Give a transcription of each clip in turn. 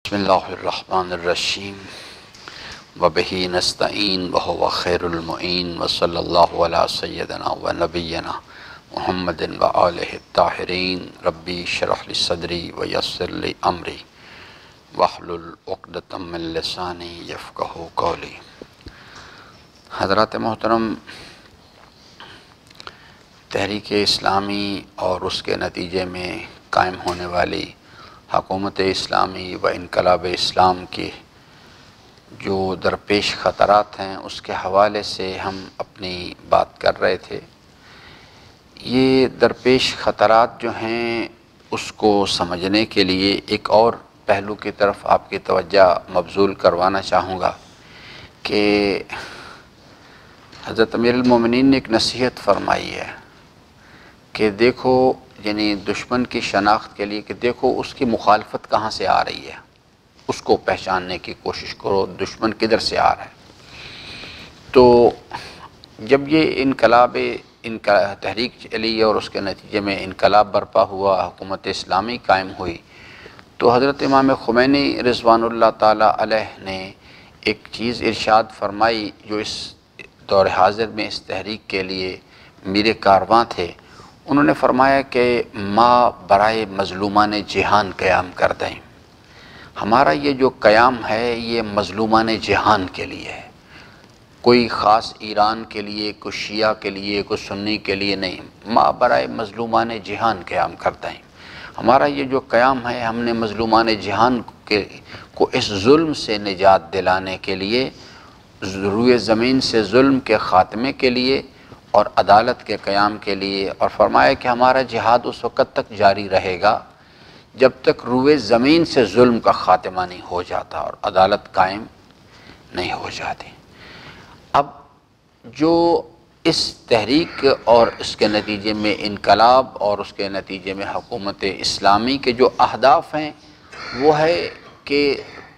بسم اللہ الرحمن الرحیم وبہ نستعین وہو خیر المعین وصلی اللہ علی سیدنا و نبینا محمد وآلہ الطاہرین ربی اشرح لی صدری ویسر لی امری واحلل عقدۃ من لسانی یفقہوا قولی۔ حضرات محترم، تحریک اسلامی اور اس کے نتیجے میں قائم ہونے والی حکومت اسلامی و انقلاب اسلام کی جو درپیش خطرات ہیں اس کے حوالے سے ہم اپنی بات کر رہے تھے۔ یہ درپیش خطرات جو ہیں اس کو سمجھنے کے لیے ایک اور پہلو کی طرف آپ کی توجہ مبذول کروانا چاہوں گا کہ حضرت امیر المومنین نے ایک نصیحت فرمائی ہے کہ دیکھو، یعنی دشمن کی شناخت کے لیے کہ دیکھو اس کی مخالفت کہاں سے آ رہی ہے، اس کو پہچاننے کی کوشش کرو، دشمن کدھر سے آ رہا ہے۔ تو جب یہ تحریک چلی اور اس کے نتیجے میں انقلاب برپا ہوا، حکومت اسلامی قائم ہوئی، تو حضرت امام خمینی رضوان اللہ تعالی علیہ نے ایک چیز ارشاد فرمائی جو اس دور حاضر میں اس تحریک کے لیے میر کارواں تھے۔ انہوں نے فرمایا کہ ما برائے مظلومان جہان قیام کر دیں۔ ہمارا یہ جو قیام ہے یہ مظلومان جہان کے لیے ہے، کوئی خاص ایران کے لیے، کوئی شیعہ کے لیے، کوئی سنی کے لیے نہیں۔ ما برائے مظلومان جہان قیام کر دیں۔ ہمارا یہ جو قیام ہے، ہم نے مظلومان جہان کو اس ظلم سے نجات دلانے کے لیے، روئے زمین سے ظلم کے خاتمے کے لیے اور عدالت کے قیام کے لیے، اور فرمایا کہ ہمارا جہاد اس وقت تک جاری رہے گا جب تک روئے زمین سے ظلم کا خاتمہ نہیں ہو جاتا اور عدالت قائم نہیں ہو جاتی۔ اب جو اس تحریک اور اس کے نتیجے میں انقلاب اور اس کے نتیجے میں حکومت اسلامی کے جو اہداف ہیں وہ ہے کہ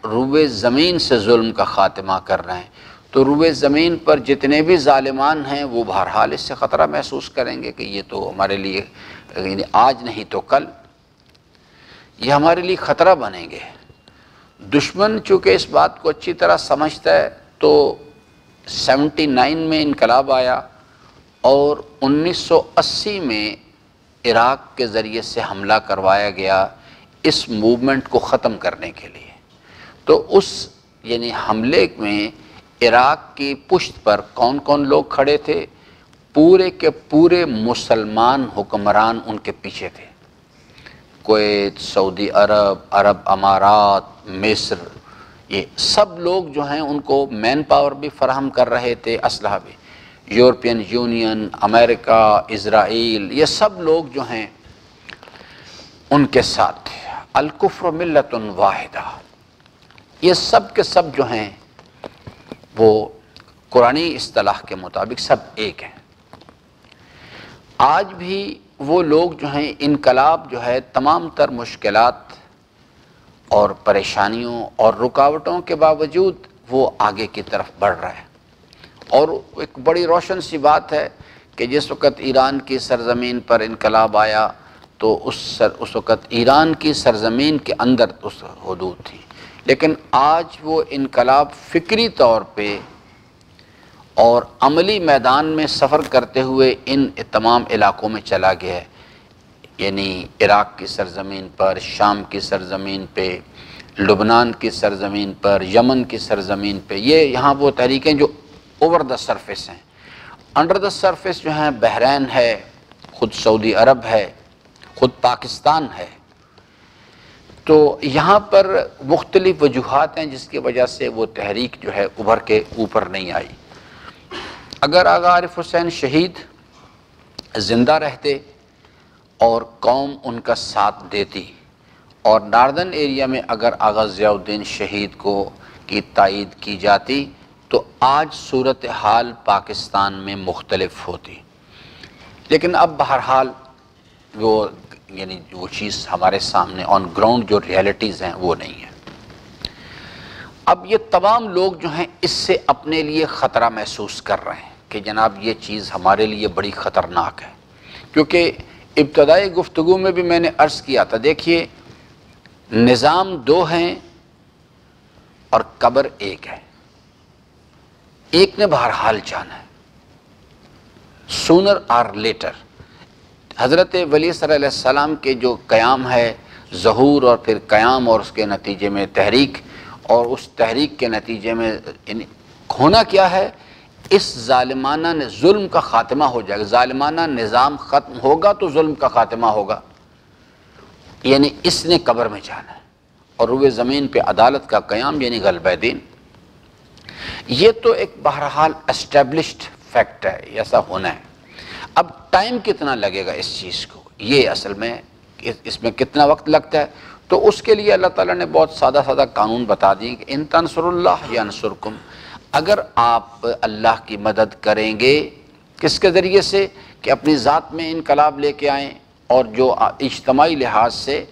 روئے زمین سے ظلم کا خاتمہ کر رہے ہیں۔ تو روئے زمین پر جتنے بھی ظالمان ہیں وہ بہرحال اس سے خطرہ محسوس کریں گے کہ یہ تو ہمارے لیے آج نہیں تو کل یہ ہمارے لیے خطرہ بنیں گے۔ دشمن چونکہ اس بات کو اچھی طرح سمجھتا ہے تو 79 میں انقلاب آیا اور 1980 میں عراق کے ذریعے سے حملہ کروایا گیا اس موومنٹ کو ختم کرنے کے لیے۔ تو اس یعنی حملے میں عراق کی پشت پر کون کون لوگ کھڑے تھے؟ پورے کے پورے مسلمان حکمران ان کے پیچھے تھے۔ کویت، سعودی عرب، عرب امارات، مصر، یہ سب لوگ جو ہیں ان کو مین پاور بھی فراہم کر رہے تھے، اسلحہ بھی۔ یورپین یونین، امریکہ، اسرائیل، یہ سب لوگ جو ہیں ان کے ساتھ تھے۔ الکفر ملت واحدہ، یہ سب کے سب جو ہیں وہ قرآنی اصطلاح کے مطابق سب ایک ہیں۔ آج بھی وہ لوگ جو ہیں انقلاب جو ہے تمام تر مشکلات اور پریشانیوں اور رکاوٹوں کے باوجود وہ آگے کی طرف بڑھ رہا ہے۔ اور ایک بڑی روشن سی بات ہے کہ جس وقت ایران کی سرزمین پر انقلاب آیا تو اس وقت ایران کی سرزمین کے اندر اس حدود تھی، لیکن آج وہ انقلاب فکری طور پہ اور عملی میدان میں سفر کرتے ہوئے ان تمام علاقوں میں چلا گیا ہے، یعنی عراق کی سرزمین پر، شام کی سرزمین پہ، لبنان کی سرزمین پر، یمن کی سرزمین پہ۔ یہ یہاں وہ تحریکیں جو اوور دا سرفیس ہیں۔ انڈر دا سرفیس جو ہیں بحرین ہے، خود سعودی عرب ہے، خود پاکستان ہے۔ تو یہاں پر مختلف وجوہات ہیں جس کی وجہ سے وہ تحریک جو ہے ابھر کے اوپر نہیں آئی۔ اگر آغا عارف حسین شہید زندہ رہتے اور قوم ان کا ساتھ دیتی اور ناردرن ایریا میں اگر آغا ضیاء الدین شہید کی تائید کی جاتی تو آج صورتحال پاکستان میں مختلف ہوتی، لیکن اب بہرحال وہ چیز ہمارے سامنے آن گراؤنڈ جو ریئلٹیز ہیں وہ نہیں ہیں۔ اب یہ تمام لوگ جو ہیں اس سے اپنے لیے خطرہ محسوس کر رہے ہیں کہ جناب یہ چیز ہمارے لیے بڑی خطرناک ہے، کیونکہ ابتدائی گفتگو میں بھی میں نے عرض کیا تھا، دیکھیے نظام دو ہیں، اور قبر ایک ہے، ایک نے بہرحال جانا ہے، سونر اور لیٹر۔ حضرت ولی صلی اللہ علیہ السلام کے جو قیام ہے، ظہور اور پھر قیام اور اس کے نتیجے میں تحریک، اور اس تحریک کے نتیجے میں ہونا کیا ہے، اس ظالمانہ ظلم کا خاتمہ ہو جائے گا۔ ظالمانہ نظام ختم ہوگا تو ظلم کا خاتمہ ہوگا، یعنی اس نے قبر میں جانا ہے، اور روئے زمین پہ عدالت کا قیام یعنی غلبہ دین۔ یہ تو ایک بہرحال اسٹیبلشڈ فیکٹ ہے، ایسا ہونا ہے۔ اب ٹائم کتنا لگے گا اس چیز کو، یہ اصل میں اس میں کتنا وقت لگتا ہے، تو اس کے لیے اللہ تعالیٰ نے بہت سادہ سادہ قانون بتا دیے کہ ان تنصر اللہ ینصرکم، اگر آپ اللہ کی مدد کریں گے، کس کے ذریعے سے، کہ اپنی ذات میں انقلاب لے کے آئیں، اور جو اجتماعی لحاظ سے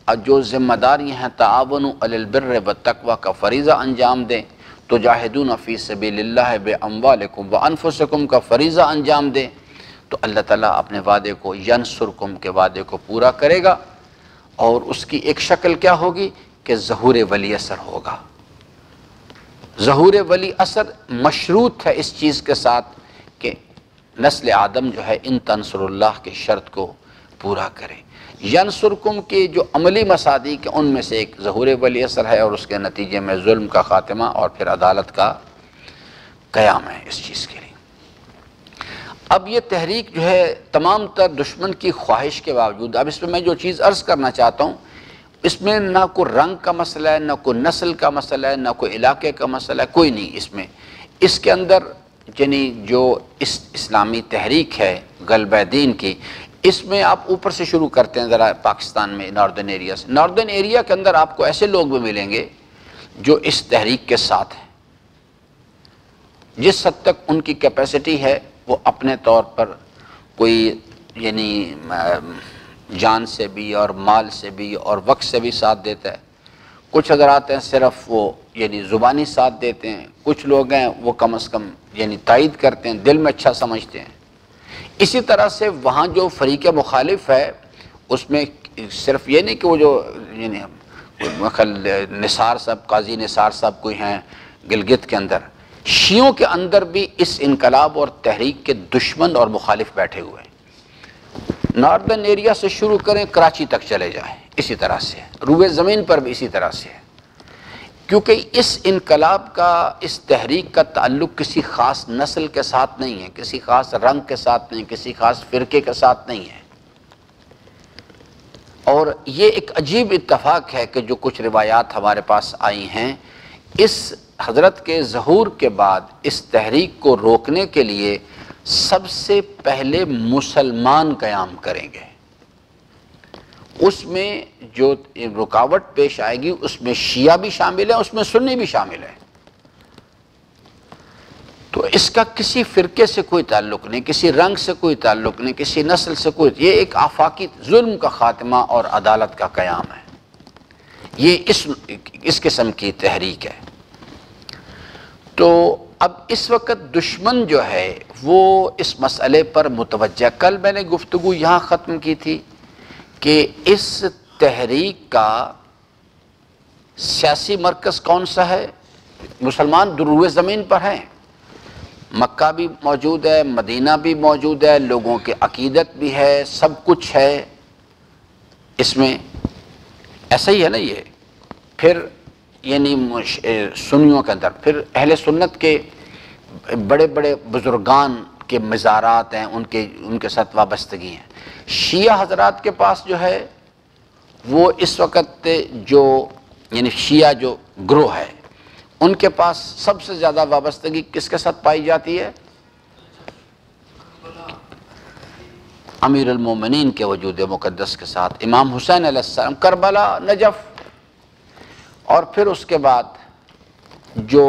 جو ذمہ داریاں ہیں، تعاونوا علی البر والتقوی کا فریضہ انجام دیں، تجاہدون فی سبیل اللہ باموالکم وانفسکم کا فریضہ انجام دیں، تو اللہ تعالیٰ اپنے وعدے کو، ینصرکم کے وعدے کو پورا کرے گا۔ اور اس کی ایک شکل کیا ہوگی کہ ظہور ولی اثر ہوگا۔ ظہور ولی اثر مشروط ہے اس چیز کے ساتھ کہ نسل آدم جو ہے ان تنصر اللہ کی شرط کو پورا کرے۔ ینصرکم کے جو عملی مصادیق ان میں سے ایک ظہور ولی اثر ہے، اور اس کے نتیجے میں ظلم کا خاتمہ اور پھر عدالت کا قیام ہے اس چیز کے لیے۔ اب یہ تحریک جو ہے تمام تر دشمن کی خواہش کے باوجود، اب اس میں جو چیز عرض کرنا چاہتا ہوں، اس میں نہ کوئی رنگ کا مسئلہ ہے، نہ کوئی نسل کا مسئلہ ہے، نہ کوئی علاقے کا مسئلہ ہے، کوئی نہیں اس میں۔ اس کے اندر یعنی جو اسلامی تحریک ہے غلبہ دین کی، اس میں آپ اوپر سے شروع کرتے ہیں ذرا، پاکستان میں ناردرن ایریا سے۔ ناردرن ایریا کے اندر آپ کو ایسے لوگ بھی ملیں گے جو اس تحریک کے ساتھ ہیں، جس حد تک ان کی کیپیسٹی ہے وہ اپنے طور پر کوئی یعنی جان سے بھی اور مال سے بھی اور وقت سے بھی ساتھ دیتا ہے۔ کچھ حضرات ہیں صرف وہ یعنی زبانی ساتھ دیتے ہیں، کچھ لوگ ہیں وہ کم از کم یعنی تائید کرتے ہیں، دل میں اچھا سمجھتے ہیں۔ اسی طرح سے وہاں جو فریق مخالف ہے، اس میں صرف یہ نہیں کہ وہ جو یعنی نثار صاحب، قاضی نثار صاحب کوئی ہیں گلگت کے اندر، شیعوں کے اندر بھی اس انقلاب اور تحریک کے دشمن اور مخالف بیٹھے ہوئے ہیں۔ ناردرن ایریا سے شروع کریں، کراچی تک چلے جائیں، اسی طرح سے روئے زمین پر بھی اسی طرح سے ہے، کیونکہ اس انقلاب کا، اس تحریک کا تعلق کسی خاص نسل کے ساتھ نہیں ہے، کسی خاص رنگ کے ساتھ نہیں، کسی خاص فرقے کے ساتھ نہیں ہے۔ اور یہ ایک عجیب اتفاق ہے کہ جو کچھ روایات ہمارے پاس آئی ہیں، اس حضرت کے ظہور کے بعد اس تحریک کو روکنے کے لیے سب سے پہلے مسلمان قیام کریں گے۔ اس میں جو رکاوٹ پیش آئے گی، اس میں شیعہ بھی شامل ہیں، اس میں سنی بھی شامل ہیں۔ تو اس کا کسی فرقے سے کوئی تعلق نہیں، کسی رنگ سے کوئی تعلق نہیں، کسی نسل سے کوئی، یہ ایک آفاقی ظلم کا خاتمہ اور عدالت کا قیام ہے۔ یہ اس قسم کی تحریک ہے۔ تو اب اس وقت دشمن جو ہے وہ اس مسئلے پر متوجہ، کل میں نے گفتگو یہاں ختم کی تھی کہ اس تحریک کا سیاسی مرکز کون سا ہے؟ مسلمان روئے زمین پر ہیں، مکہ بھی موجود ہے، مدینہ بھی موجود ہے، لوگوں کی عقیدت بھی ہے، سب کچھ ہے اس میں، ایسا ہی ہے نا یہ۔ پھر یعنی سنیوں کے اندر پھر اہل سنت کے بڑے بڑے بزرگان کے مزارات ہیں، ان کے ساتھ وابستگی ہیں۔ شیعہ حضرات کے پاس جو ہے وہ اس وقت جو یعنی شیعہ جو گروہ ہے، ان کے پاس سب سے زیادہ وابستگی کس کے ساتھ پائی جاتی ہے؟ امیر المومنین کے وجود مقدس کے ساتھ، امام حسین علیہ السلام، کربلا، نجف، اور پھر اس کے بعد جو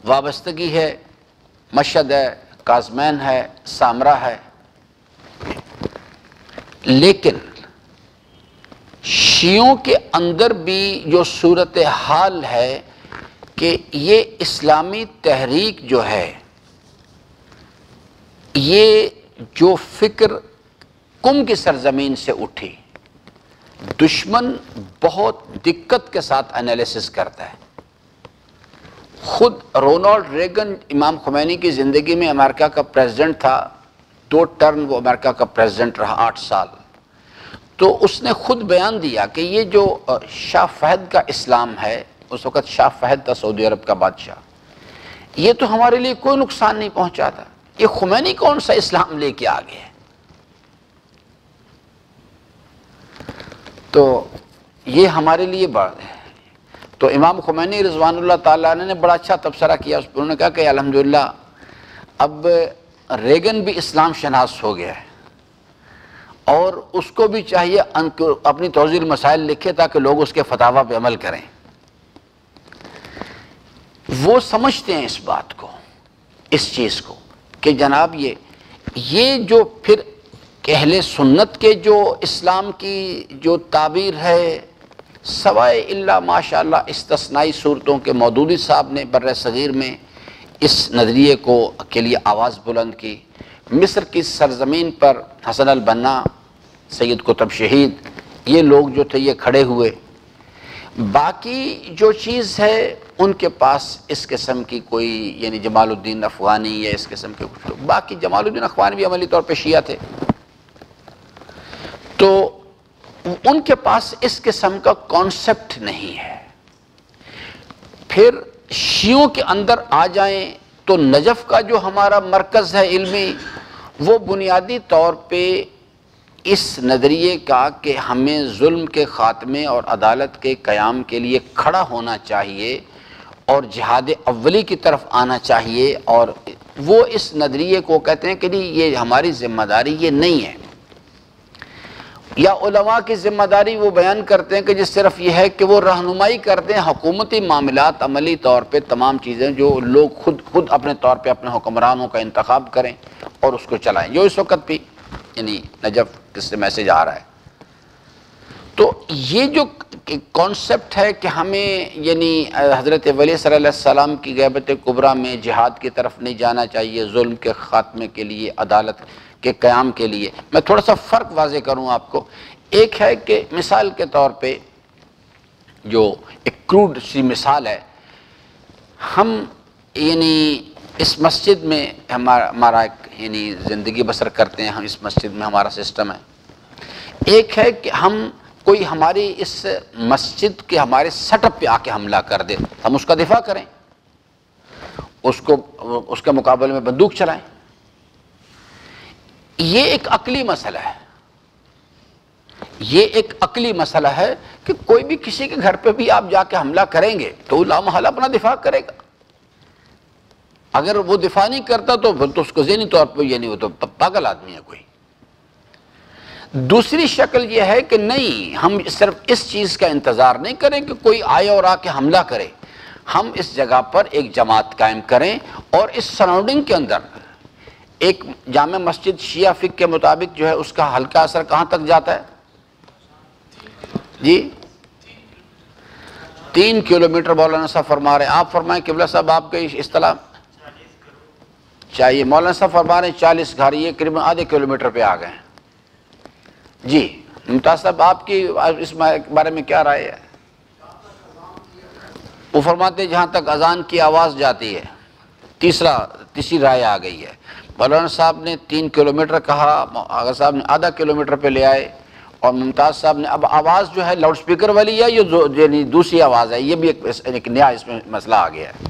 وابستگی ہے مشہد ہے، کاظمین ہے، سامرہ ہے۔ لیکن شیعوں کے اندر بھی جو صورتحال ہے کہ یہ اسلامی تحریک جو ہے، یہ جو فکر قم کی سرزمین سے اٹھی، دشمن بہت دقت کے ساتھ انالیسس کرتا ہے. خود رونالڈ ریگن امام خمینی کی زندگی میں امریکہ کا پریزیڈنٹ تھا، 2 ٹرم وہ امریکہ کا پریزیڈنٹ رہا 8 سال. تو اس نے خود بیان دیا کہ یہ جو شاہ فہد کا اسلام ہے، اس وقت شاہ فہد تھا سعودی عرب کا بادشاہ، یہ تو ہمارے لیے کوئی نقصان نہیں پہنچاتا، یہ خمینی کون سا اسلام لے کے آ گئے. تو یہ ہمارے لیے بات ہے. تو امام خمینی رضوان اللہ تعالیٰ نے بڑا اچھا تبصرہ کیا. انہوں نے کہا کہ الحمدللہ اب ریگن بھی اسلام شناس ہو گیا ہے، اور اس کو بھی چاہیے اپنی توضیح المسائل لکھے تاکہ لوگ اس کے فتاویٰ پہ عمل کریں. وہ سمجھتے ہیں اس بات کو، اس چیز کو کہ جناب یہ جو پھر اہل سنت کے جو اسلام کی جو تعبیر ہے، سوائے اللہ ماشاءاللہ استثنائی صورتوں کے مودودی صاحب نے بر صغیر میں اس نظریے کے لیے آواز بلند کی. مصر کی سرزمین پر حسن البنا، سید قطب شہید، یہ لوگ جو تھے یہ کھڑے ہوئے. باقی جو چیز ہے ان کے پاس اس قسم کی کوئی، یعنی جمال الدین افغانی یا اس قسم کے کچھ لوگ، باقی جمال الدین افغانی بھی عملی طور پہ شیعہ تھے، تو ان کے پاس اس قسم کا کانسیپٹ نہیں ہے. پھر شیعوں کے اندر آ جائیں تو نجف کا جو ہمارا مرکز ہے علمی، وہ بنیادی طور پہ اس نظریے کا کہ ہمیں ظلم کے خاتمے اور عدالت کے قیام کے لیے کھڑا ہونا چاہیے اور جہاد اولی کی طرف آنا چاہیے، اور وہ اس نظریے کو کہتے ہیں کہ نہیں یہ ہماری ذمہ داری یہ نہیں ہے. یا علماء کی ذمہ داری وہ بیان کرتے ہیں کہ جس صرف یہ ہے کہ وہ رہنمائی کرتے ہیں حکومتی معاملات، عملی طور پہ تمام چیزیں جو لوگ خود اپنے طور پہ اپنے حکمرانوں کا انتخاب کریں اور اس کو چلائیں، جو اس وقت بھی یعنی نجف کس سے میسج آ رہا ہے. تو یہ جو کانسیپٹ ہے کہ ہمیں یعنی حضرت ولی صلی اللہ علیہ وسلم کی غیبت کبریٰ میں جہاد کی طرف نہیں جانا چاہیے، ظلم کے خاتمے کے لیے، عدالت کے قیام کے لیے. میں تھوڑا سا فرق واضح کروں آپ کو. ایک ہے کہ مثال کے طور پہ جو ایک کروڈ سی مثال ہے، ہم یعنی اس مسجد میں ہمارا یعنی زندگی بسر کرتے ہیں، ہم اس مسجد میں ہمارا سسٹم ہے. ایک ہے کہ ہم کوئی ہماری اس مسجد کے ہمارے سیٹ اپ پہ آ کے حملہ کر دے، ہم اس کا دفاع کریں، اس کے مقابلے میں بندوق چلائیں. یہ ایک عقلی مسئلہ ہے، یہ ایک عقلی مسئلہ ہے کہ کوئی بھی کسی کے گھر پہ بھی آپ جا کے حملہ کریں گے تو لا محالہ اپنا دفاع کرے گا. اگر وہ دفاع نہیں کرتا تو اس کو ذہنی طور پہ یعنی وہ تو پاگل آدمی ہے کوئی. دوسری شکل یہ ہے کہ نہیں، ہم صرف اس چیز کا انتظار نہیں کریں کہ کوئی آئے اور آ کے حملہ کرے، ہم اس جگہ پر ایک جماعت قائم کریں اور اس سراؤنڈنگ کے اندر ایک جامع مسجد شیعہ فقہ کے مطابق جو ہے اس کا ہلکا اثر کہاں تک جاتا ہے جی؟ 3 کلومیٹر مولانا صاحب فرما رہے ہیں. آپ فرمائیں قبلہ صاحب آپ کے اصطلاح چاہیے. مولانا صاحب فرما رہے ہیں 40 گھر، یہ قریباً آدھے کلومیٹر پہ آ گئے ہیں. جی ممتاز صاحب آپ کی اس بارے میں کیا رائے ہے؟ وہ فرماتے ہیں جہاں تک اذان کی آواز جاتی ہے. تیسری رائے آ گئی ہے. مولانا صاحب نے 3 کلومیٹر کہا، آغا صاحب نے آدھا کلومیٹر پہ لے آئے، اور ممتاز صاحب نے اب آواز جو ہے لاؤڈ سپیکر والی ہے یہ دوسری آواز ہے. یہ بھی ایک نیا اس میں مسئلہ آ گیا ہے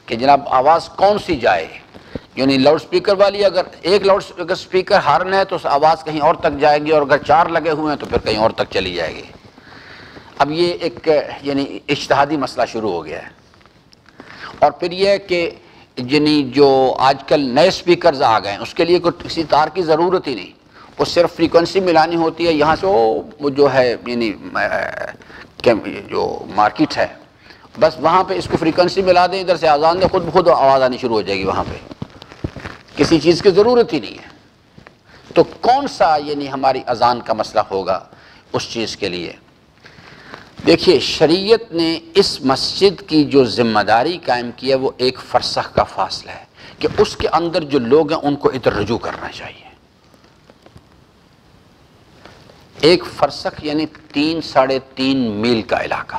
کہ جناب آواز کون سی جائے، یعنی لاؤڈ سپیکر والی اگر ایک لاؤڈ سپیکر ہارن ہے تو آواز کہیں اور تک جائے گی، اور اگر 4 لگے ہوئے ہیں تو پھر کہیں اور تک چلی جائے گی. اب یہ ایک یعنی اجتہادی مسئلہ شروع ہو گیا ہے. اور پھر یہ ہے کہ یعنی جو آج کل نئے سپیکرز آ گئے ہیں اس کے لیے کوئی کسی تار کی ضرورت ہی نہیں، وہ صرف فریکوینسی ملانی ہوتی ہے. یہاں سے وہ جو ہے یعنی جو مارکیٹ ہے بس وہاں پہ اس کو فریکوینسی ملا دیں، ادھر سے اذان دیں، خود بخود آواز آنی شروع ہو جائے گی. وہاں پہ کسی چیز کی ضرورت ہی نہیں ہے. تو کون سا یعنی ہماری اذان کا مسئلہ ہوگا اس چیز کے لیے؟ دیکھیے شریعت نے اس مسجد کی جو ذمہ داری قائم کی ہے وہ ایک فرسخ کا فاصلہ ہے کہ اس کے اندر جو لوگ ہیں ان کو ادھر رجوع کرنا چاہیے. 1 فرسخ یعنی 3.5 میل کا علاقہ،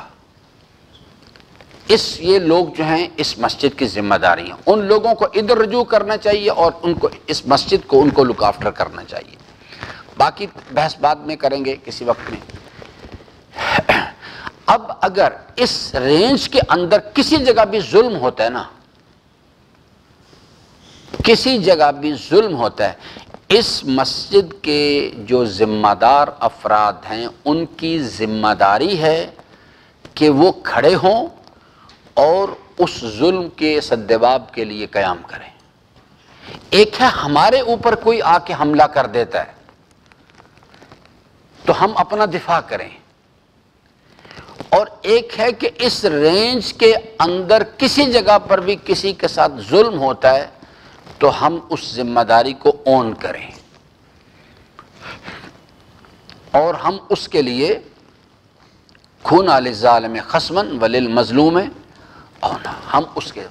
یہ لوگ جو ہیں اس مسجد کی ذمہ داری ہیں، ان لوگوں کو ادھر رجوع کرنا چاہیے اور ان کو اس مسجد کو ان کو لک آفٹر کرنا چاہیے۔ باقی بحث بعد میں کریں گے کسی وقت میں۔ اب اگر اس رینج کے اندر کسی جگہ بھی ظلم ہوتا ہے نا، کسی جگہ بھی ظلم ہوتا ہے، اس مسجد کے جو ذمہ دار افراد ہیں ان کی ذمہ داری ہے کہ وہ کھڑے ہوں اور اس ظلم کے سدباب کے لیے قیام کریں۔ ایک ہے ہمارے اوپر کوئی آ کے حملہ کر دیتا ہے تو ہم اپنا دفاع کریں، اور ایک ہے کہ اس رینج کے اندر کسی جگہ پر بھی کسی کے ساتھ ظلم ہوتا ہے تو ہم اس ذمہ داری کو اون کریں اور ہم اس کے لیے کھونا للظالم خصما وللمظلوم اونا، ہم اس کے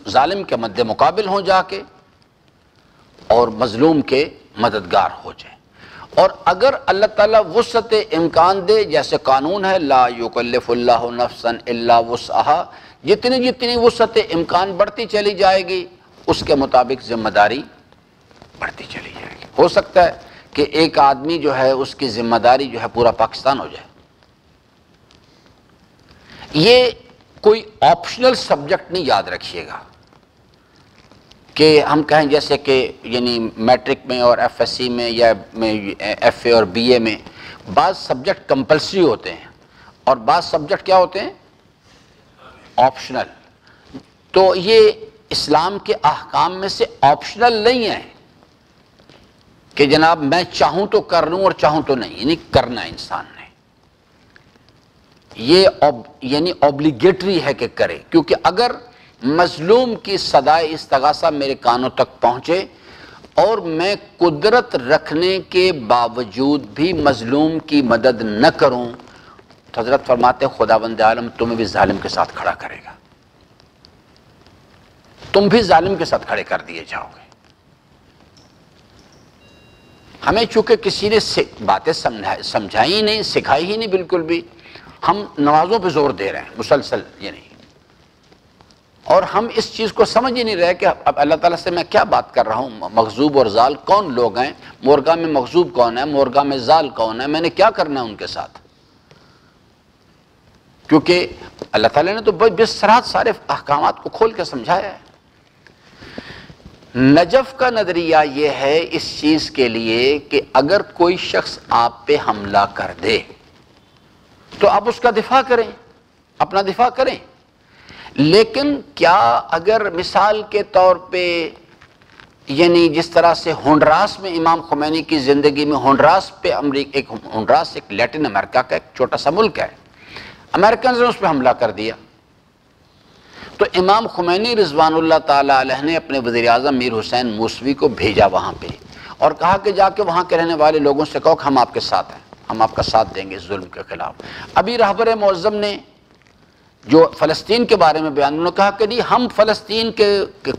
ظالم کے مد مقابل ہوں جا کے اور مظلوم کے مددگار ہو جائیں۔ اور اگر اللہ تعالیٰ وسعت امکان دے، جیسے قانون ہے لا یکلف اللہ نفسا الا وسعها، جتنی وسعت امکان بڑھتی چلی جائے گی اس کے مطابق ذمہ داری بڑھتی چلی جائے گی۔ ہو سکتا ہے کہ ایک آدمی جو ہے اس کی ذمہ داری جو ہے پورا پاکستان ہو جائے۔ یہ کوئی آپشنل سبجیکٹ نہیں، یاد رکھیے گا کہ ہم کہیں جیسے کہ یعنی میٹرک میں اور ایف ایس سی میں یا ایف اے اور بی اے میں بعض سبجیکٹ کمپلسری ہوتے ہیں اور بعض سبجیکٹ کیا ہوتے ہیں؟ آپشنل۔ تو یہ اسلام کے احکام میں سے آپشنل نہیں ہے کہ جناب میں چاہوں تو کر لوں اور چاہوں تو نہیں، یعنی کرنا ہے انسان نے، یہ یعنی اوبلیگیٹری ہے کہ کرے، کیونکہ اگر مظلوم کی صدائے استغاثہ میرے کانوں تک پہنچے اور میں قدرت رکھنے کے باوجود بھی مظلوم کی مدد نہ کروں تو حضرت فرماتے ہیں خداوند عالم تمہیں بھی ظالم کے ساتھ کھڑا کرے گا، تم بھی ظالم کے ساتھ کھڑے کر دیے جاؤ گے۔ ہمیں چونکہ کسی نے باتیں سمجھائی ہی نہیں، سکھائی ہی نہیں بالکل بھی، ہم نمازوں پہ زور دے رہے ہیں مسلسل، یعنی اور ہم اس چیز کو سمجھ ہی نہیں رہے کہ اب اللہ تعالیٰ سے میں کیا بات کر رہا ہوں، مغضوب اور زال کون لوگ ہیں، مورگا میں مغضوب کون ہے، مورگا میں زال کون ہے، میں نے کیا کرنا ہے ان کے ساتھ، کیونکہ اللہ تعالیٰ نے تو بسرات سارے احکامات کو کھول کے سمجھایا ہے۔ نجف کا نظریہ یہ ہے اس چیز کے لیے کہ اگر کوئی شخص آپ پہ حملہ کر دے تو آپ اس کا دفاع کریں، اپنا دفاع کریں، لیکن کیا اگر مثال کے طور پہ یعنی جس طرح سے ہونڈراس میں امام خمینی کی زندگی میں ہونڈراس پہ ہونڈراس ایک لیٹن امریکہ کا ایک چھوٹا سا ملک ہے، امریکنز نے اس پہ حملہ کر دیا تو امام خمینی رضوان اللہ تعالی علیہ نے اپنے وزیر اعظم میر حسین موسوی کو بھیجا وہاں پہ اور کہا کہ جا کے وہاں کے رہنے والے لوگوں سے کہو کہ ہم آپ کے ساتھ ہیں، ہم آپ کا ساتھ دیں گے اس ظلم کے خلاف۔ ابھی رہبر معظم نے جو فلسطین کے بارے میں بیان، انہوں نے کہا کہ نہیں ہم فلسطین کے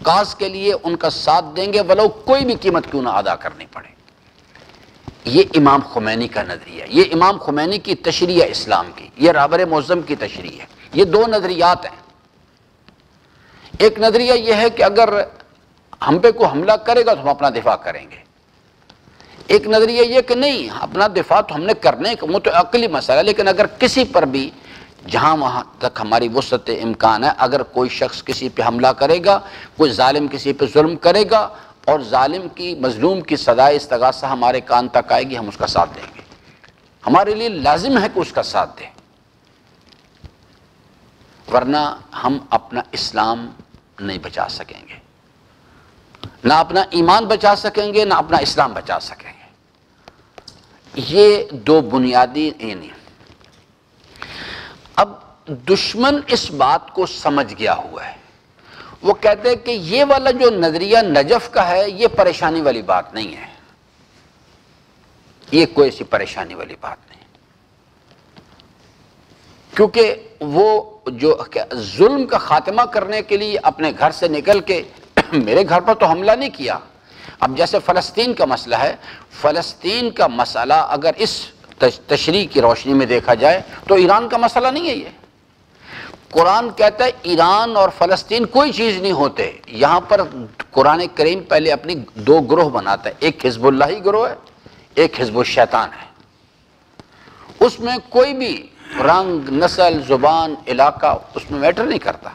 کاز کے لیے ان کا ساتھ دیں گے ولو کوئی بھی قیمت کیوں نہ ادا کرنی پڑے۔ یہ امام خمینی کا نظریہ، یہ امام خمینی کی تشریح ہے اسلام کی، یہ رہبر معظم کی تشریح ہے۔ یہ دو نظریات ہیں، ایک نظریہ یہ ہے کہ اگر ہم پہ کوئی حملہ کرے گا تو ہم اپنا دفاع کریں گے، ایک نظریہ یہ کہ نہیں اپنا دفاع تو ہم نے کرنے کا، وہ تو عقلی مسئلہ ہے، لیکن اگر کسی پر بھی جہاں وہاں تک ہماری وسعت امکان ہے، اگر کوئی شخص کسی پہ حملہ کرے گا، کوئی ظالم کسی پہ ظلم کرے گا اور ظالم کی مظلوم کی صدائے استغاثہ ہمارے کان تک آئے گی، ہم اس کا ساتھ دیں گے، ہمارے لیے لازم ہے کہ اس کا ساتھ دیں، ورنہ ہم اپنا اسلام نہیں بچا سکیں گے، نہ اپنا ایمان بچا سکیں گے، نہ اپنا اسلام بچا سکیں گے۔ یہ دو بنیادی یعنی اب دشمن اس بات کو سمجھ گیا ہوا ہے، وہ کہتے ہیں کہ یہ والا جو نظریہ نجف کا ہے یہ پریشانی والی بات نہیں ہے، یہ کوئی سی پریشانی والی بات نہیں، کیونکہ وہ جو ظلم کا خاتمہ کرنے کے لیے اپنے گھر سے نکل کے میرے گھر پر تو حملہ نہیں کیا۔ اب جیسے فلسطین کا مسئلہ ہے، فلسطین کا مسئلہ اگر اس تشریح کی روشنی میں دیکھا جائے تو ایران کا مسئلہ نہیں ہے یہ. قرآن کہتا ہے ایران اور فلسطین کوئی چیز نہیں ہوتے. یہاں پر قرآن کریم پہلے اپنی دو گروہ بناتا ہے، ایک حزب اللہ گروہ ہے، ایک حزب الشیطان ہے. اس میں کوئی بھی رنگ، نسل، زبان، علاقہ اس میں میٹر نہیں کرتا.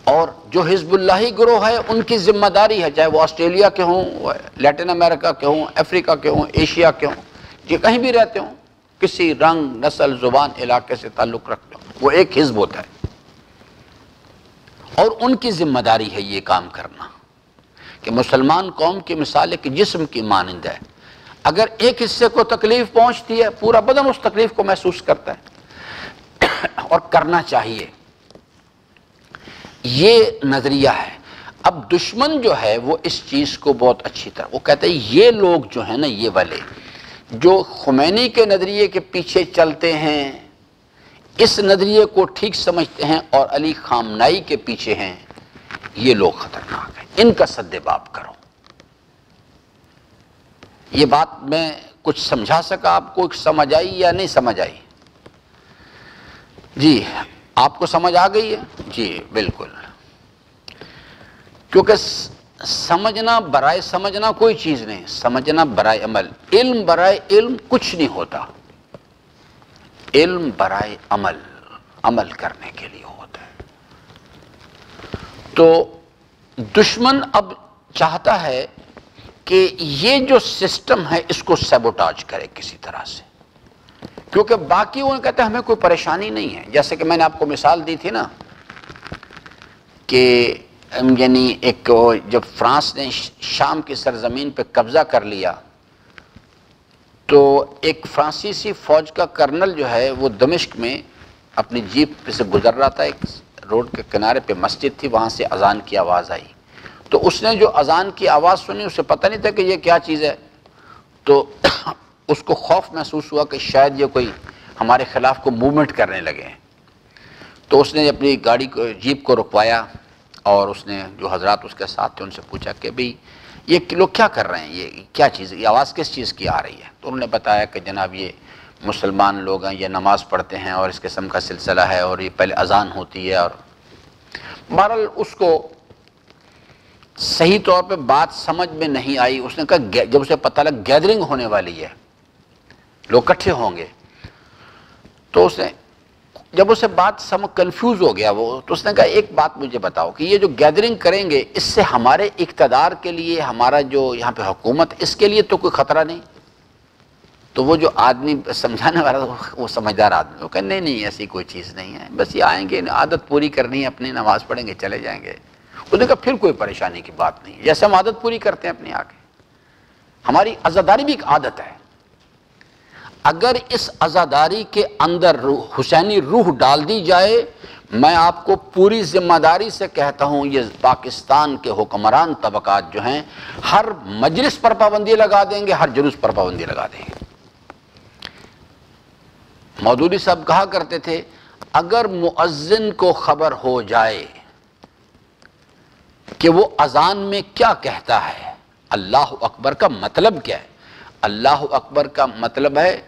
اور جو حزب اللہ گروہ ہے ان کی ذمہ داری ہے، چاہے وہ آسٹریلیا کے ہوں، لیٹن امریکہ کے ہوں، افریقہ کے ہوں، ایشیا کے ہوں، یہ کہیں بھی رہتے ہوں، کسی رنگ، نسل، زبان، علاقے سے تعلق رکھتے ہوں، وہ ایک حزب ہوتا ہے. اور ان کی ذمہ داری ہے یہ کام کرنا کہ مسلمان قوم کی مثال ایک جسم کی مانند ہے. اگر ایک حصے کو تکلیف پہنچتی ہے پورا بدن اس تکلیف کو محسوس کرتا ہے اور کرنا چاہیے. یہ نظریہ ہے. اب دشمن جو ہے وہ اس چیز کو بہت اچھی طرح وہ کہتا ہے یہ لوگ جو ہیں نا، یہ والے جو خمینی کے نظریے کے پیچھے چلتے ہیں، اس نظریے کو ٹھیک سمجھتے ہیں اور علی خامنائی کے پیچھے ہیں، یہ لوگ خطرناک ہیں، ان کا سد باب کرو. یہ بات میں کچھ سمجھا سکا آپ کو؟ سمجھ آئی یا نہیں سمجھ آئی؟ جی آپ کو سمجھ آ گئی ہے؟ جی بالکل. کیونکہ سمجھنا برائے سمجھنا کوئی چیز نہیں، سمجھنا برائے عمل. علم برائے علم کچھ نہیں ہوتا، علم برائے عمل، عمل کرنے کے لیے ہوتا ہے. تو دشمن اب چاہتا ہے کہ یہ جو سسٹم ہے اس کو سیبوٹاج کرے کسی طرح سے، کیونکہ باقی وہ کہتے ہیں ہمیں کوئی پریشانی نہیں ہے. جیسے کہ میں نے آپ کو مثال دی تھی نا کہ یعنی ایک جب فرانس نے شام کی سرزمین پہ قبضہ کر لیا تو ایک فرانسیسی فوج کا کرنل جو ہے وہ دمشق میں اپنی جیپ پہ سے گزر رہا تھا، ایک روڈ کے کنارے پہ مسجد تھی، وہاں سے اذان کی آواز آئی. تو اس نے جو اذان کی آواز سنی اسے پتہ نہیں تھا کہ یہ کیا چیز ہے، تو اس کو خوف محسوس ہوا کہ شاید یہ کوئی ہمارے خلاف کو موومنٹ کرنے لگے ہیں. تو اس نے اپنی گاڑی کو، جیپ کو رکوایا اور اس نے جو حضرات اس کے ساتھ تھے ان سے پوچھا کہ بھئی یہ لوگ کیا کر رہے ہیں، یہ کیا چیز ہے، یہ آواز کس چیز کی آ رہی ہے؟ تو انہوں نے بتایا کہ جناب یہ مسلمان لوگ ہیں، یہ نماز پڑھتے ہیں اور اس قسم کا سلسلہ ہے اور یہ پہلے اذان ہوتی ہے. اور بہرحال اس کو صحیح طور پہ بات سمجھ میں نہیں آئی. اس نے کہا جب اسے پتہ لگ گیدرنگ ہونے والی ہے، لوگ اکٹھے ہوں گے، تو اس نے جب اسے بات کنفیوز ہو گیا وہ، تو اس نے کہا ایک بات مجھے بتاؤ کہ یہ جو گیدرنگ کریں گے اس سے ہمارے اقتدار کے لیے، ہمارا جو یہاں پہ حکومت، اس کے لیے تو کوئی خطرہ نہیں؟ تو وہ جو آدمی سمجھانے والا وہ سمجھدار آدمی، وہ کہ نہیں ایسی کوئی چیز نہیں ہے، بس یہ آئیں گے، عادت پوری کرنی ہے اپنی، نماز پڑھیں گے چلے جائیں گے. اس نے کہا پھر کوئی پریشانی کی بات نہیں، جیسے ہم عادت پوری کرتے ہیں اپنی آگے، ہماری عزاداری بھی ایک عادت ہے. اگر اس عزاداری کے اندر حسینی روح ڈال دی جائے، میں آپ کو پوری ذمہ داری سے کہتا ہوں یہ پاکستان کے حکمران طبقات جو ہیں ہر مجلس پر پابندی لگا دیں گے، ہر جلوس پر پابندی لگا دیں گے. مودودی صاحب کہا کرتے تھے اگر مؤذن کو خبر ہو جائے کہ وہ اذان میں کیا کہتا ہے، اللہ اکبر کا مطلب کیا ہے؟ اللہ اکبر کا مطلب ہے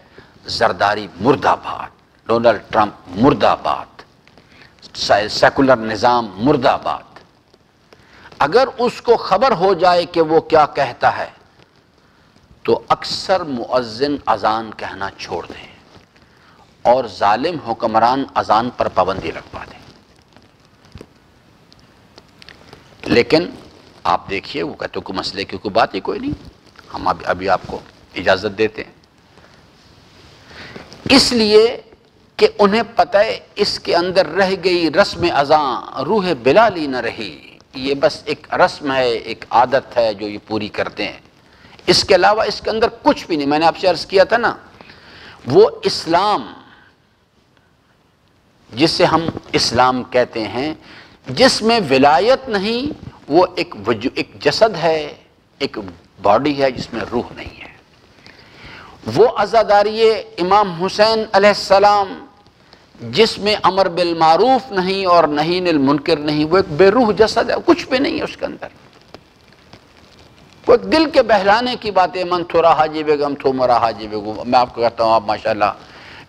زرداری مرد آباد، ڈونلڈ ٹرمپ مرد آباد، سیکولر نظام مرد آباد. اگر اس کو خبر ہو جائے کہ وہ کیا کہتا ہے تو اکثر مؤذن اذان کہنا چھوڑ دیں اور ظالم حکمران اذان پر پابندی لگوا دیں. لیکن آپ دیکھیے وہ کہتے ہیں کوئی مسئلے کی کوئی بات ہی کوئی نہیں، ہم ابھی آپ کو اجازت دیتے ہیں، اس لیے کہ انہیں پتہ ہے اس کے اندر رہ گئی رسم اذان، روح بلالی نہ رہی. یہ بس ایک رسم ہے، ایک عادت ہے جو یہ پوری کرتے ہیں، اس کے علاوہ اس کے اندر کچھ بھی نہیں. میں نے آپ سے عرض کیا تھا نا، وہ اسلام جس سے ہم اسلام کہتے ہیں، جس میں ولایت نہیں، وہ ایک جسد ہے، ایک باڈی ہے جس میں روح نہیں ہے. وہ عزاداری امام حسین علیہ السلام جس میں امر بالمعروف نہیں اور نہی عن المنکر نہیں، وہ ایک بے روح جسد ہے، کچھ بھی نہیں ہے اس کے اندر. وہ ایک دل کے بہلانے کی باتیں، من تھوڑا حاجی بیگم تھو مرا حاجی بیگم، میں آپ کو کہتا ہوں آپ ماشاءاللہ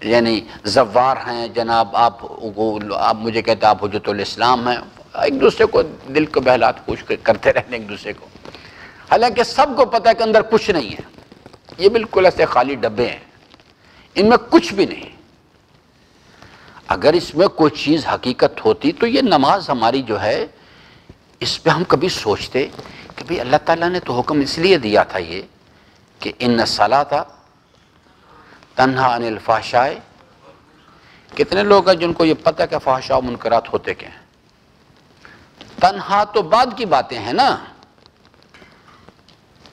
یعنی زوار ہیں جناب، آپ مجھے کہتے ہیں آپ حجت الاسلام ہیں، ایک دوسرے کو دل کو بہلاتے کچھ کرتے رہنے ایک دوسرے کو، حالانکہ سب کو پتہ ہے کہ اندر کچھ نہیں ہے، یہ بالکل ایسے خالی ڈبے ہیں، ان میں کچھ بھی نہیں۔ اگر اس میں کوئی چیز حقیقت ہوتی تو یہ نماز ہماری جو ہے اس پہ ہم کبھی سوچتے کہ بھئی اللہ تعالیٰ نے تو حکم اس لیے دیا تھا یہ کہ ان الصلاۃ تنہا عن الفحشاء۔ کتنے لوگ ہیں جن کو یہ پتہ کہ فحشاء و منکرات ہوتے کیا ہیں؟ تنہا تو بعد کی باتیں ہیں نا،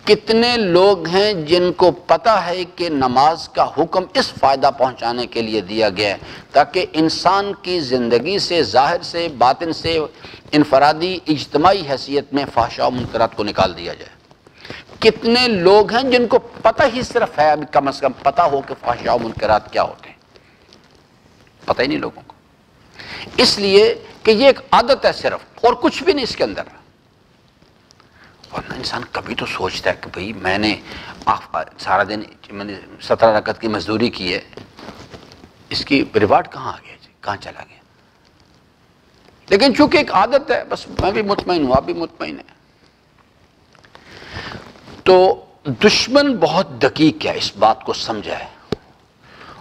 کتنے لوگ ہیں جن کو پتہ ہے کہ نماز کا حکم اس فائدہ پہنچانے کے لیے دیا گیا ہے تاکہ انسان کی زندگی سے، ظاہر سے، باطن سے، انفرادی اجتماعی حیثیت میں فحشاء و منکرات کو نکال دیا جائے۔ کتنے لوگ ہیں جن کو پتہ ہی صرف ہے، ابھی کم از کم پتہ ہو کہ فحشاء و منکرات کیا ہوتے ہیں، پتہ ہی نہیں لوگوں کو، اس لیے کہ یہ ایک عادت ہے صرف، اور کچھ بھی نہیں اس کے اندر۔ ورنہ انسان کبھی تو سوچتا ہے کہ بھئی میں نے سارا دن میں نے 17 رکعت کی مزدوری کی ہے، اس کی ریوارڈ کہاں آ گیا جی، کہاں چلا گیا؟ لیکن چونکہ ایک عادت ہے، بس میں بھی مطمئن ہوں، آپ بھی مطمئن ہیں۔ تو دشمن بہت دقیق ہے، اس بات کو سمجھا ہے۔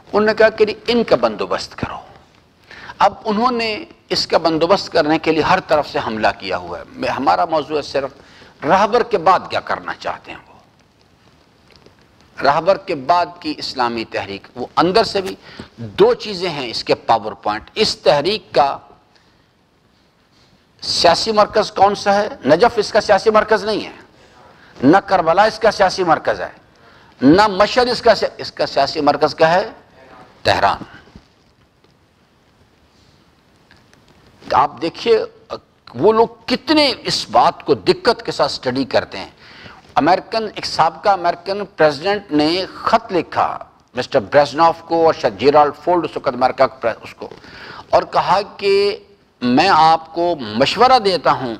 انہوں نے کہا کہ ان کا بندوبست کرو۔ اب انہوں نے اس کا بندوبست کرنے کے لیے ہر طرف سے حملہ کیا ہوا ہے۔ ہمارا موضوع ہے صرف رہبر کے بعد کیا کرنا چاہتے ہیں وہ، رہبر کے بعد کی اسلامی تحریک۔ وہ اندر سے بھی دو چیزیں ہیں اس کے پاور پوائنٹ۔ اس تحریک کا سیاسی مرکز کون سا ہے؟ نجف اس کا سیاسی مرکز نہیں ہے، نہ کربلا اس کا سیاسی مرکز ہے، نہ مشہد اس کا سیاسی مرکز کیا ہے؟ تہران۔ آپ دیکھیے وہ لوگ کتنے اس بات کو دقت کے ساتھ سٹڈی کرتے ہیں۔ ایک سابقہ امریکن پریزیڈنٹ نے خط لکھا مسٹر بریزنوف کو اور شاید جیرالڈ فولڈ اس وقت امریکہ اس کو، اور کہا کہ میں آپ کو مشورہ دیتا ہوں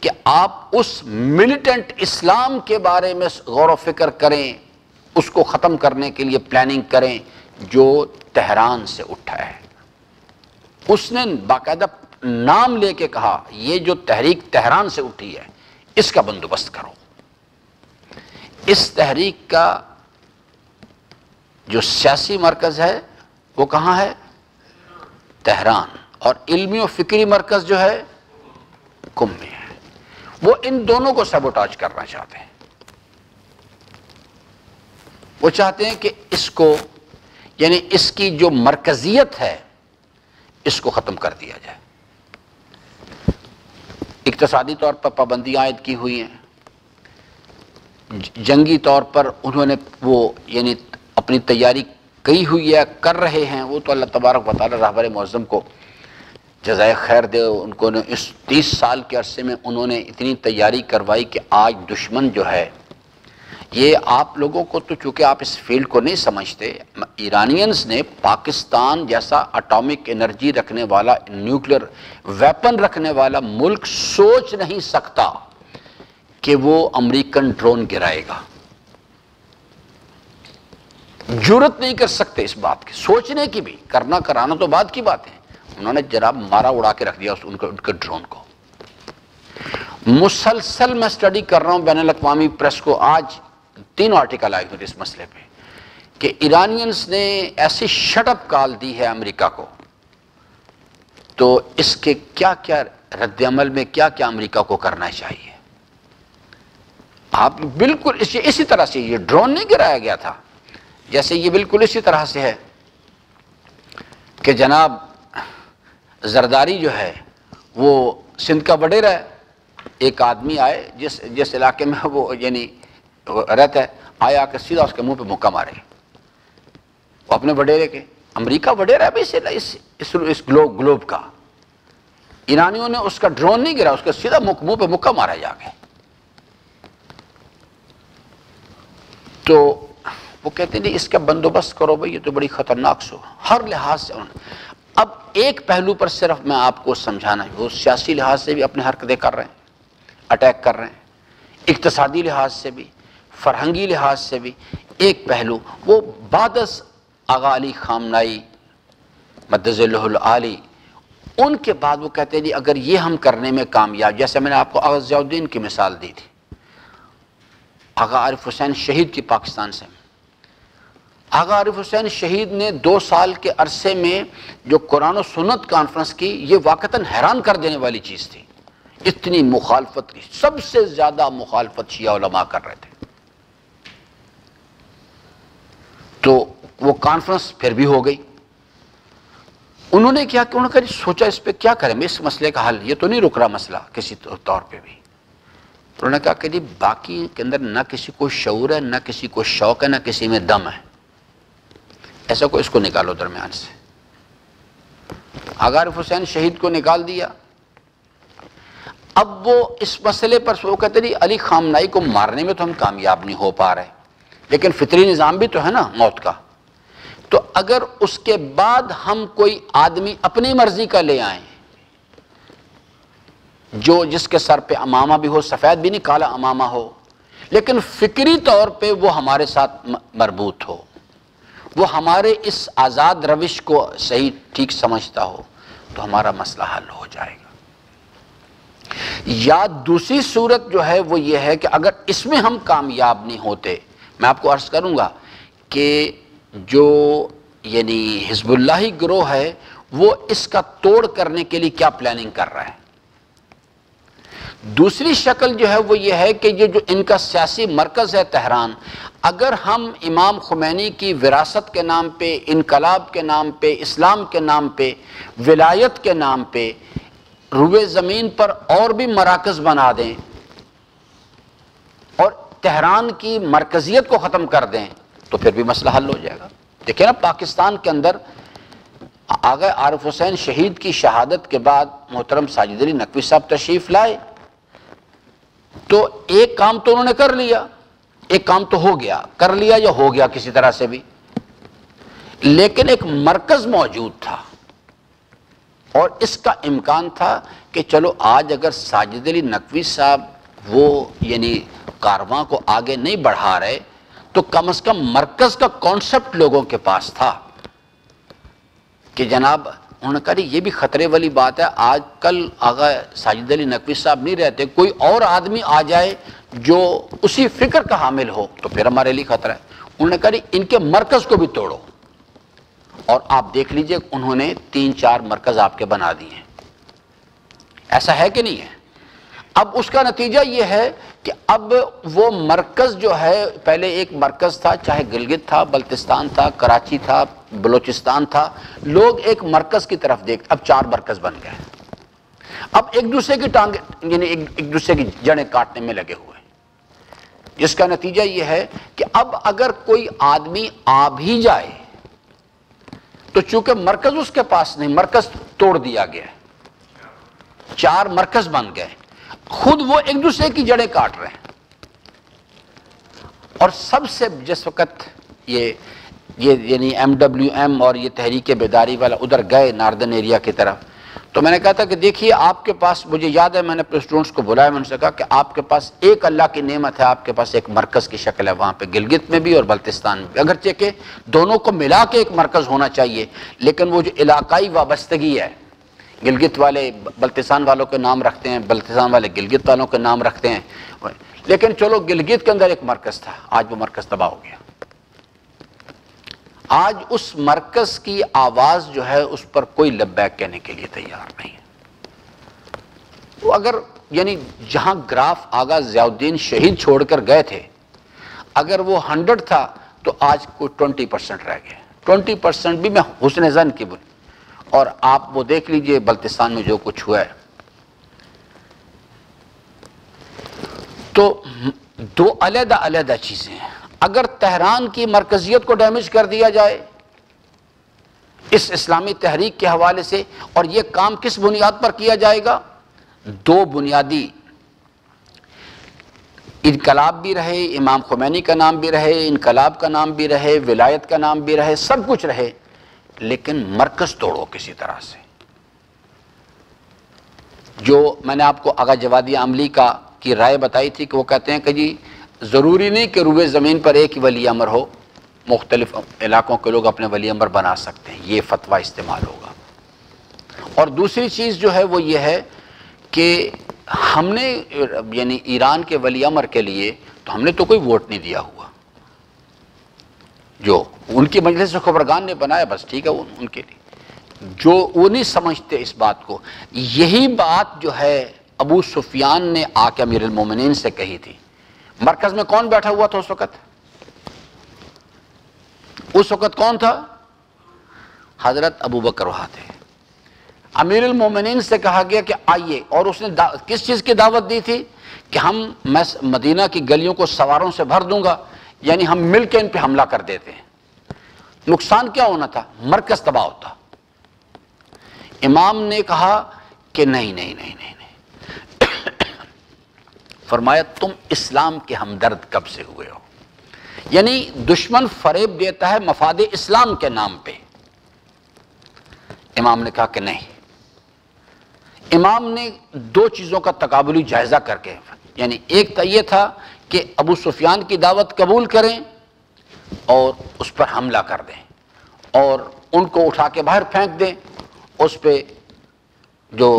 کہ آپ اس ملیٹنٹ اسلام کے بارے میں غور و فکر کریں، اس کو ختم کرنے کے لیے پلاننگ کریں جو تہران سے اٹھا ہے۔ اس نے باقاعدہ نام لے کے کہا یہ جو تحریک تہران سے اٹھی ہے اس کا بندوبست کرو۔ اس تحریک کا جو سیاسی مرکز ہے وہ کہاں ہے؟ تہران، اور علمی و فکری مرکز جو ہے قم میں ہے۔ وہ ان دونوں کو سیبوٹاج کرنا چاہتے ہیں۔ وہ چاہتے ہیں کہ اس کو، یعنی اس کی جو مرکزیت ہے اس کو ختم کر دیا جائے۔ اقتصادی طور پر پابندیاں عائد کی ہوئی ہیں، جنگی طور پر انہوں نے وہ یعنی اپنی تیاری کی ہوئی ہے، کر رہے ہیں۔ وہ تو اللہ تبارک و تعالی رہبر معظم کو جزائے خیر دے، ان کو اس 30 سال کے عرصے میں انہوں نے اتنی تیاری کروائی کہ آج دشمن جو ہے یہ آپ لوگوں کو تو چونکہ آپ اس فیلڈ کو نہیں سمجھتے، ایرانینز نے پاکستان جیسا اٹامک انرجی رکھنے والا، نیوکلیر ویپن رکھنے والا ملک سوچ نہیں سکتا کہ وہ امریکن ڈرون گرائے گا۔ جرت نہیں کر سکتے اس بات کی، سوچنے کی بھی، کرنا کرانا تو بعد کی بات ہے۔ انہوں نے جناب مارا اڑا کے رکھ دیا ان کے ڈرون کو۔ مسلسل میں سٹڈی کر رہا ہوں بین الاقوامی پریس کو، آج 3 آرٹیکل آئے ہوئے اس مسئلے پہ کہ ایرانینز نے ایسی شٹ اپ کال دی ہے امریکہ کو، تو اس کے کیا کیا رد عمل میں کیا کیا امریکہ کو کرنا چاہیے۔ آپ بالکل اسی طرح سے یہ ڈرون نہیں گرایا گیا تھا، جیسے یہ بالکل اسی طرح سے ہے کہ جناب زرداری جو ہے وہ سندھ کا وڈیرا ہے، ایک آدمی آئے جس علاقے میں وہ یعنی رہتا ہے، آیا کہ سیدھا اس کے منہ پہ مکہ مارے، وہ اپنے وڈیرے کے، امریکہ وڈیرا ہے بھائی اس گلوب کا۔ ایرانیوں نے اس کا ڈرون نہیں گرا، اس کا سیدھا منہ پہ مکہ مارا جا کے۔ تو وہ کہتے ہیں اس کا بندوبست کرو بھائی، یہ تو بڑی خطرناک سو ہر لحاظ سے۔ اب ایک پہلو پر صرف میں آپ کو سمجھانا ہے، وہ سیاسی لحاظ سے بھی اپنے حرکتیں کر رہے ہیں، اٹیک کر رہے ہیں، اقتصادی لحاظ سے بھی، فرہنگی لحاظ سے بھی ایک پہلو وہ بعد از آغا علی خامنائی مدظ اللہ العالی، ان کے بعد وہ کہتے ہیں جی اگر یہ ہم کرنے میں کامیاب، جیسے میں نے آپ کو آغا ضیاء الدین کی مثال دی تھی، آغا عارف حسین شہید کی پاکستان سے، آغا عارف حسین شہید نے 2 سال کے عرصے میں جو قرآن و سنت کانفرنس کی، یہ واقعتاً حیران کر دینے والی چیز تھی، اتنی مخالفت کی، سب سے زیادہ مخالفت شیعہ علماء کر رہے تھے، تو وہ کانفرنس پھر بھی ہو گئی۔ انہوں نے کیا کہ انہوں نے کہا سوچا اس پہ کیا کریں، اس مسئلے کا حل، یہ تو نہیں رک رہا مسئلہ کسی طور پہ بھی۔ انہوں نے کہا کہ جی باقی کے اندر نہ کسی کو شعور ہے، نہ کسی کو شوق ہے، نہ کسی میں دم ہے، ایسا کو اس کو نکالو درمیان سے۔ آغا عارف حسین شہید کو نکال دیا۔ اب وہ اس مسئلے پر وہ کہتے ہیں علی خامنائی کو مارنے میں تو ہم کامیاب نہیں ہو پا رہے، لیکن فطری نظام بھی تو ہے نا موت کا، تو اگر اس کے بعد ہم کوئی آدمی اپنی مرضی کا لے آئیں جو جس کے سر پہ امامہ بھی ہو، سفید بھی نہیں کالا امامہ ہو، لیکن فکری طور پہ وہ ہمارے ساتھ مربوط ہو، وہ ہمارے اس آزاد روش کو صحیح ٹھیک سمجھتا ہو، تو ہمارا مسئلہ حل ہو جائے گا۔ یا دوسری صورت جو ہے وہ یہ ہے کہ اگر اس میں ہم کامیاب نہیں ہوتے، میں آپ کو عرض کروں گا کہ جو یعنی حزب اللہ گروہ ہے وہ اس کا توڑ کرنے کے لیے کیا پلاننگ کر رہا ہے۔ دوسری شکل جو ہے وہ یہ ہے کہ یہ جو ان کا سیاسی مرکز ہے تہران، اگر ہم امام خمینی کی وراثت کے نام پہ، انقلاب کے نام پہ، اسلام کے نام پہ، ولایت کے نام پہ روئے زمین پر اور بھی مراکز بنا دیں اور تہران کی مرکزیت کو ختم کر دیں تو پھر بھی مسئلہ حل ہو جائے گا۔ دیکھیں نا پاکستان کے اندر آغا عارف حسین شہید کی شہادت کے بعد محترم ساجد علی نقوی صاحب تشریف لائے، تو ایک کام تو انہوں نے کر لیا، ایک کام تو ہو گیا، کر لیا یا ہو گیا کسی طرح سے بھی، لیکن ایک مرکز موجود تھا اور اس کا امکان تھا کہ چلو آج اگر ساجد علی نقوی صاحب وہ یعنی کارواں کو آگے نہیں بڑھا رہے تو کم از کم مرکز کا کانسیپٹ لوگوں کے پاس تھا کہ جناب، انہوں نے کہا یہ بھی خطرے والی بات ہے، آج کل آغا ساجد علی نقوی صاحب نہیں رہتے، کوئی اور آدمی آ جائے جو اسی فکر کا حامل ہو تو پھر ہمارے لیے خطرہ ہے۔ انہوں نے کہا ان کے مرکز کو بھی توڑو، اور آپ دیکھ لیجئے انہوں نے 3-4 مرکز آپ کے بنا دیے ہیں، ایسا ہے کہ نہیں ہے؟ اب اس کا نتیجہ یہ ہے کہ اب وہ مرکز جو ہے، پہلے ایک مرکز تھا، چاہے گلگت تھا، بلتستان تھا، کراچی تھا، بلوچستان تھا، لوگ ایک مرکز کی طرف دیکھتے، اب 4 مرکز بن گئے، اب ایک دوسرے کی ٹانگیں یعنی ایک دوسرے کی جڑیں کاٹنے میں لگے ہوئے، جس کا نتیجہ یہ ہے کہ اب اگر کوئی آدمی آ بھی جائے تو چونکہ مرکز اس کے پاس نہیں، مرکز توڑ دیا گیا ہے، 4 مرکز بن گئے، خود وہ ایک دوسرے کی جڑیں کاٹ رہے ہیں۔ اور سب سے جس وقت یہ یعنی MWM اور یہ تحریک بیداری والا ادھر گئے ناردن ایریا کی طرف، تو میں نے کہا تھا کہ دیکھیے آپ کے پاس، مجھے یاد ہے میں نے اپنے اسٹوڈنٹس کو بلایا، میں نے کہا کہ آپ کے پاس ایک اللہ کی نعمت ہے، آپ کے پاس ایک مرکز کی شکل ہے وہاں پہ، گلگت میں بھی اور بلتستان میں بھی، اگرچہ کہ دونوں کو ملا کے ایک مرکز ہونا چاہیے، لیکن وہ جو علاقائی وابستگی ہے، گلگت والے بلتستان والوں کے نام رکھتے ہیں، بلتستان والے گلگت والوں کے نام رکھتے ہیں، لیکن چلو گلگت کے اندر ایک مرکز تھا، آج وہ مرکز تباہ ہو گیا۔ آج اس مرکز کی آواز جو ہے اس پر کوئی لبیک کہنے کے لیے تیار نہیں ہے۔ وہ اگر یعنی جہاں گراف آغا ضیاء الدین شہید چھوڑ کر گئے تھے، اگر وہ 100 تھا تو آج کوئی 20% رہ گئے، 20% بھی میں حسن ظن کی بول، اور آپ وہ دیکھ لیجئے بلتستان میں جو کچھ ہوا ہے۔ تو 2 علیحدہ علیحدہ چیزیں ہیں، اگر تہران کی مرکزیت کو ڈیمیج کر دیا جائے اس اسلامی تحریک کے حوالے سے، اور یہ کام کس بنیاد پر کیا جائے گا؟ 2 بنیادی، انقلاب بھی رہے، امام خمینی کا نام بھی رہے، انقلاب کا نام بھی رہے، ولایت کا نام بھی رہے، سب کچھ رہے، لیکن مرکز توڑو کسی طرح سے۔ جو میں نے آپ کو آغا جوادی عملی کا کی رائے بتائی تھی کہ وہ کہتے ہیں کہ جی ضروری نہیں کہ روئے زمین پر ایک ہی ولی امر ہو، مختلف علاقوں کے لوگ اپنے ولی امر بنا سکتے ہیں، یہ فتویٰ استعمال ہوگا۔ اور دوسری چیز جو ہے وہ یہ ہے کہ ہم نے یعنی ایران کے ولی امر کے لیے تو ہم نے تو کوئی ووٹ نہیں دیا ہوا، جو ان کی مجلس خبرگان نے بنایا بس ٹھیک ہے ان کے لیے، جو وہ نہیں سمجھتے اس بات کو۔ یہی بات جو ہے ابو سفیان نے آ کے امیر المومنین سے کہی تھی۔ مرکز میں کون بیٹھا ہوا تھا اس وقت؟ اس وقت کون تھا؟ حضرت ابو بکر وہاں تھے۔ امیر المومنین سے کہا گیا کہ آئیے، اور اس نے کس چیز کی دعوت دی تھی کہ میں مدینہ کی گلیوں کو سواروں سے بھر دوں گا، یعنی ہم مل کے ان پہ حملہ کر دیتے ہیں۔ نقصان کیا ہونا تھا؟ مرکز تباہ ہوتا۔ امام نے کہا کہ نہیں نہیں نہیں نہیں نہیں فرمایا تم اسلام کے ہمدرد کب سے ہوئے ہو؟ یعنی دشمن فریب دیتا ہے مفاد اسلام کے نام پہ۔ امام نے کہا کہ نہیں۔ امام نے دو چیزوں کا تقابلی جائزہ کر کے، یعنی ایک تو یہ تھا کہ ابو سفیان کی دعوت قبول کریں اور اس پر حملہ کر دیں اور ان کو اٹھا کے باہر پھینک دیں، اس پہ جو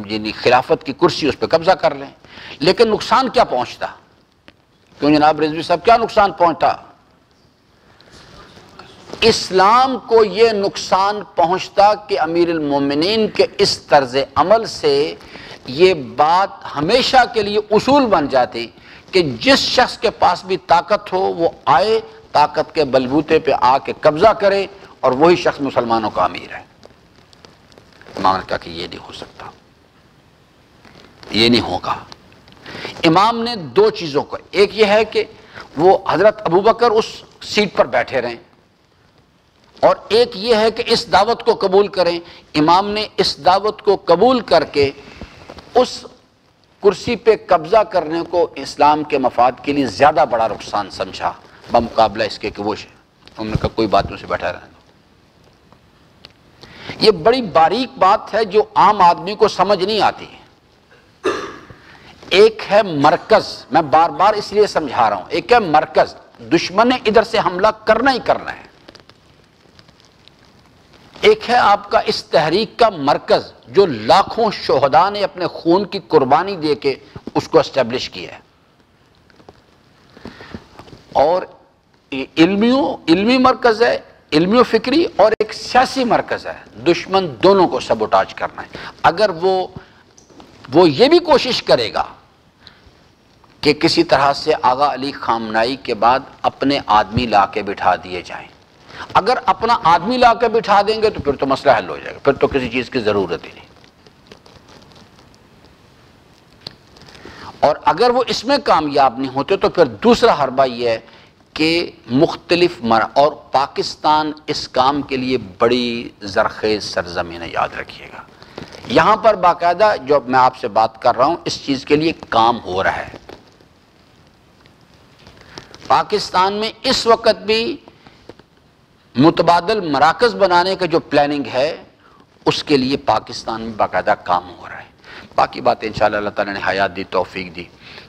یعنی خلافت کی کرسی اس پہ قبضہ کر لیں۔ لیکن نقصان کیا پہنچتا؟ کیوں جناب رضوی صاحب کیا نقصان پہنچتا؟ اسلام کو یہ نقصان پہنچتا کہ امیر المومنین کے اس طرز عمل سے یہ بات ہمیشہ کے لیے اصول بن جاتی کہ جس شخص کے پاس بھی طاقت ہو وہ آئے، طاقت کے بلبوتے پہ آ کے قبضہ کرے، اور وہی شخص مسلمانوں کا امیر ہے۔ امام نے کہا کہ یہ نہیں ہو سکتا، یہ نہیں ہوگا۔ امام نے دو چیزوں کو، ایک یہ ہے کہ وہ حضرت ابوبکر اس سیٹ پر بیٹھے رہیں، اور ایک یہ ہے کہ اس دعوت کو قبول کریں۔ امام نے اس دعوت کو قبول کر کے اس کرسی پہ قبضہ کرنے کو اسلام کے مفاد کے لیے زیادہ بڑا نقصان سمجھا بمقابلہ اس کے کہ وہ انہوں نے کہا کوئی بات نہیں، اسے بیٹھا رہنے دو۔ یہ بڑی باریک بات ہے جو عام آدمی کو سمجھ نہیں آتی۔ ایک ہے مرکز، میں بار بار اس لیے سمجھا رہا ہوں، ایک ہے مرکز، دشمن نے ادھر سے حملہ کرنا ہی کرنا ہے۔ ایک ہے آپ کا اس تحریک کا مرکز جو لاکھوں شہداء نے اپنے خون کی قربانی دے کے اس کو اسٹیبلش کیا ہے، اور علمی مرکز ہے، علمی و فکری، اور ایک سیاسی مرکز ہے۔ دشمن دونوں کو سبوٹاج کرنا ہے۔ اگر وہ یہ بھی کوشش کرے گا کہ کسی طرح سے آغا علی خامنائی کے بعد اپنے آدمی لا کے بٹھا دیے جائیں، اگر اپنا آدمی لا کے بٹھا دیں گے تو پھر تو مسئلہ حل ہو جائے گا، پھر تو کسی چیز کی ضرورت ہی نہیں۔ اور اگر وہ اس میں کامیاب نہیں ہوتے تو پھر دوسرا حربہ یہ ہے کہ مختلف اور پاکستان اس کام کے لیے بڑی زرخیز سرزمین ہے، یاد رکھیے گا۔ یہاں پر باقاعدہ جو میں آپ سے بات کر رہا ہوں اس چیز کے لیے کام ہو رہا ہے۔ پاکستان میں اس وقت بھی متبادل مراکز بنانے کا جو پلاننگ ہے اس کے لیے پاکستان میں باقاعدہ کام ہو رہا ہے۔ باقی باتیں انشاءاللہ اللہ تعالیٰ نے حیات دی، توفیق دی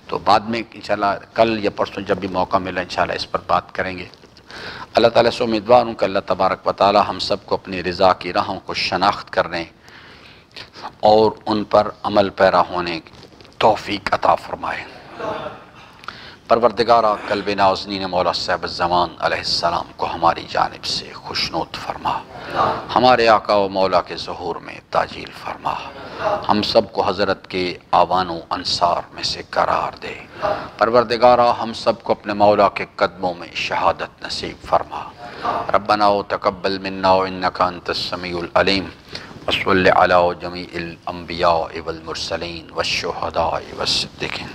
تو بعد میں انشاءاللہ کل یا پرسوں جب بھی موقع ملا انشاءاللہ اس پر بات کریں گے۔ اللہ تعالیٰ سے امیدوار ہوں کہ اللہ تبارک و تعالیٰ ہم سب کو اپنی رضا کی راہوں کو شناخت کرنے اور ان پر عمل پیرا ہونے کی توفیق عطا فرمائے۔ پروردگارہ قلب نازنین مولا صاحب الزمان علیہ السلام کو ہماری جانب سے خوشنود فرما، ہمارے آقا و مولا کے ظہور میں تاجیل فرما، ہم سب کو حضرت کے آوان و انصار میں سے قرار دے۔ پروردگارہ ہم سب کو اپنے مولا کے قدموں میں شہادت نصیب فرما۔ ربنا تقبل منا انکا انت السمیع العلیم، وصلی علی جمیع الانبیاء والمرسلین والشہداء والصدیقین۔